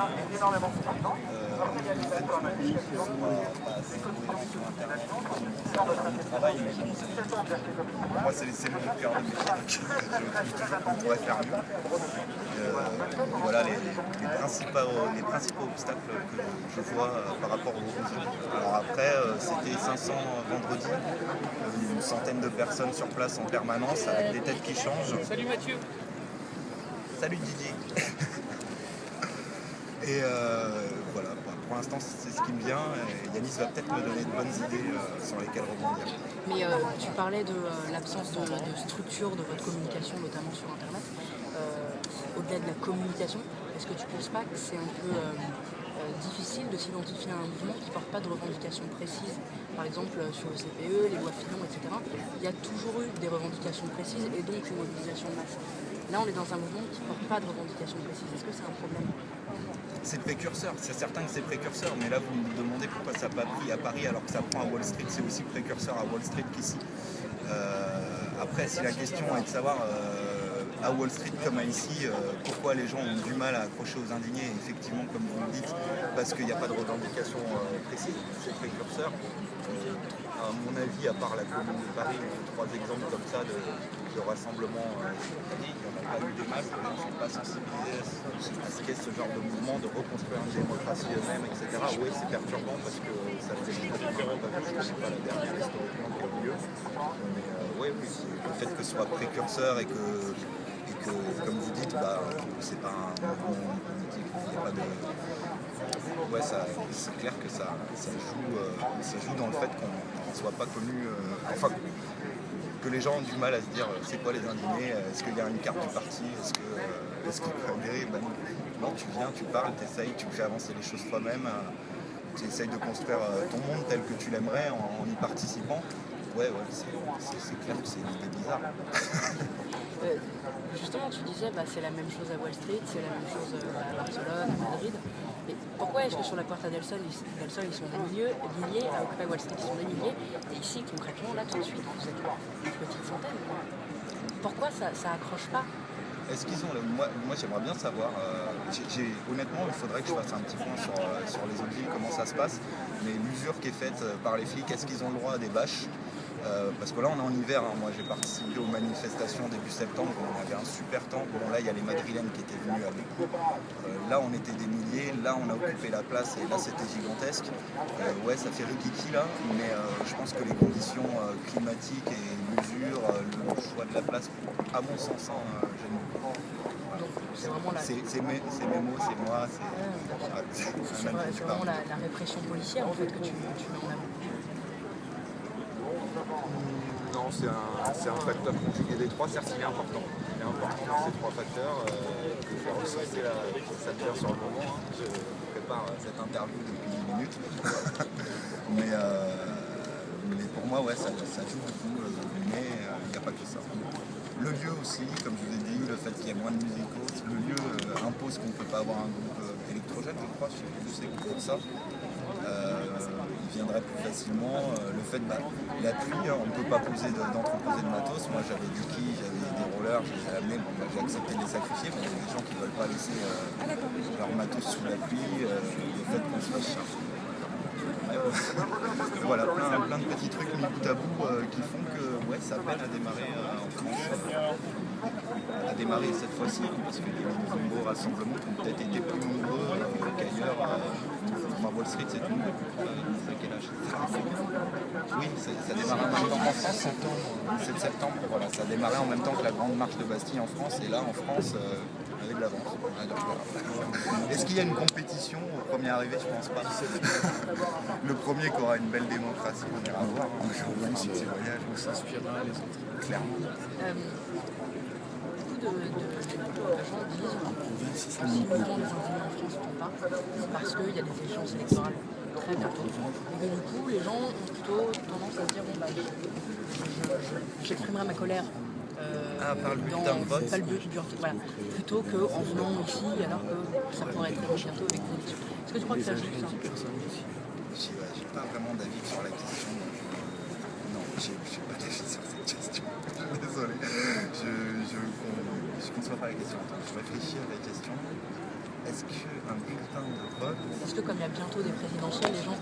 Le fait que le soit pas assez cohérent sur Internet, c'est mon travail, mais bon, pour moi c'est mon cœur de métier, donc je trouve toujours qu'on pourrait faire mieux. Voilà les principaux obstacles que je vois par rapport aux jeux. Alors après, c'était 500 vendredi, une centaine de personnes sur place en permanence, avec des têtes qui changent. Salut Mathieu. Salut Didier. Et voilà, pour l'instant c'est ce qui me vient. Et Yanis va peut-être me donner de bonnes idées sur lesquelles rebondir. Mais tu parlais de l'absence de structure de votre communication, notamment sur Internet. Au-delà de la communication, est-ce que tu ne penses pas que c'est un peu difficile de s'identifier à un mouvement qui ne porte pas de revendications précises? Par exemple, sur le CPE, les lois Fillon, etc. Il y a toujours eu des revendications précises et donc une mobilisation de masse. Là, on est dans un mouvement qui ne porte pas de revendications précises. Est-ce que c'est un problème? C'est précurseur, c'est certain que c'est précurseur, mais là vous me demandez pourquoi ça n'a pas pris à Paris alors que ça prend à Wall Street, c'est aussi précurseur à Wall Street qu'ici. Après, si la question est de savoir à Wall Street comme à ici, pourquoi les gens ont du mal à accrocher aux indignés, effectivement comme vous le dites, parce qu'il n'y a pas de revendication précise, c'est précurseur. À mon avis, à part la Commune de Paris, 3 exemples comme ça de rassemblements spontanés, il n'y en a pas eu des masses, les gens ne sont pas sensibilisés à ce qu'est ce genre de mouvement, de reconstruire une démocratie eux-mêmes, etc. Oui, c'est perturbant parce que ça fait longtemps qu'on n'a pas vu, je ne sais pas la dernière historiquement qui a eu lieu. Mais oui, le fait que ce soit précurseur et que comme vous dites, c'est pas un mouvement politique, il n'y a pas de... Ouais, c'est clair que ça joue dans le fait qu'on ne soit pas connu, enfin que les gens ont du mal à se dire c'est quoi les indignés, est-ce qu'il y a une carte du parti, est-ce qu'il peut adhérer? Non, tu viens, tu parles, tu essayes, tu fais avancer les choses toi-même, tu essayes de construire ton monde tel que tu l'aimerais en y participant. Ouais, c'est clair que c'est une idée bizarre. Justement, tu disais c'est la même chose à Wall Street, c'est la même chose à Barcelone, à Madrid. Mais pourquoi est-ce que sur la Puerta del Sol, ils sont des milliers, à Occupy Wall Street, ils sont des milliers, et ici, concrètement, là, tout de suite, vous êtes une petite centaine, quoi. Pourquoi ça accroche pas? Est-ce qu'ils ont... Moi j'aimerais bien savoir, honnêtement il faudrait que je fasse un petit point sur les autres villes, comment ça se passe, mais l'usure qui est faite par les flics, est-ce qu'ils ont le droit à des bâches? Parce que là on est en hiver, hein. Moi j'ai participé aux manifestations début septembre, on avait un super temps. Bon là il y a les Madrilènes qui étaient venus à beaucoup. Là on était des milliers, là on a occupé la place et là c'était gigantesque. Ouais, ça fait rikiki là, mais je pense que les conditions climatiques et l'usure, le choix de la place, à mon sens, j'aime beaucoup. C'est vraiment c'est mes mots, c'est moi, c'est vraiment la répression policière en fait que tu mets en avant. Non, c'est un facteur conjugué des trois, certes il est important. Il est important ces trois facteurs que je vais ressortir ça devient sur le moment. Hein. Je prépare cette interview depuis 10 minutes. mais pour moi, ouais, ça joue beaucoup, mais il n'y a pas que ça. Le lieu aussi, comme je vous ai dit, le fait qu'il y ait moins de musicaux, le lieu impose qu'on ne peut pas avoir un groupe électrogène, je crois, je sais que pour ça. Il viendrait plus facilement. Le fait la pluie, on ne peut pas d'entreposer de matos. Moi j'avais du ski, j'avais des rollers, j'ai amené, j'ai accepté de les sacrifier, mais il y a des gens qui ne veulent pas laisser leur matos sous la pluie, le fait qu'on se fasse chercher. Voilà, plein de petits trucs mis bout à bout qui font que ça peine à démarrer en France. À démarrer cette fois-ci, parce que les nombreux rassemblements qui ont peut-être été plus nombreux qu'ailleurs. Wall Street, c'est tout. C'est quel âge? Oui, ça démarre en même temps en France, 7 septembre. Voilà, ça a démarré en même temps que la grande marche de Bastille en France, et là en France, avec de l'avance. Est-ce qu'il y a une compétition au premier arrivé? Je pense pas. Le premier qui aura une belle démocratie, on ira voir. Même si c'est voyage, on s'inspirera les autres. Clairement. Beaucoup de gens disent que si le mouvement des indignés en France ne prend pas, c'est parce qu'il y a des échéances électorales très bientôt. Et que du coup, les gens ont plutôt tendance à se dire j'exprimerai ma colère par le bulletin de vote, voilà, plutôt qu'en venant ici alors que ça pourrait être bientôt avec une élection. Est-ce que tu crois que ça joue ça? J'ai pas vraiment d'avis sur la question. Non, j'ai pas d'avis sur cette question. Désolé. Je conçois pas la question. Je réfléchis à la question. Est-ce qu'un bulletin de preuves. Est-ce que comme il y a bientôt des présidentielles, les gens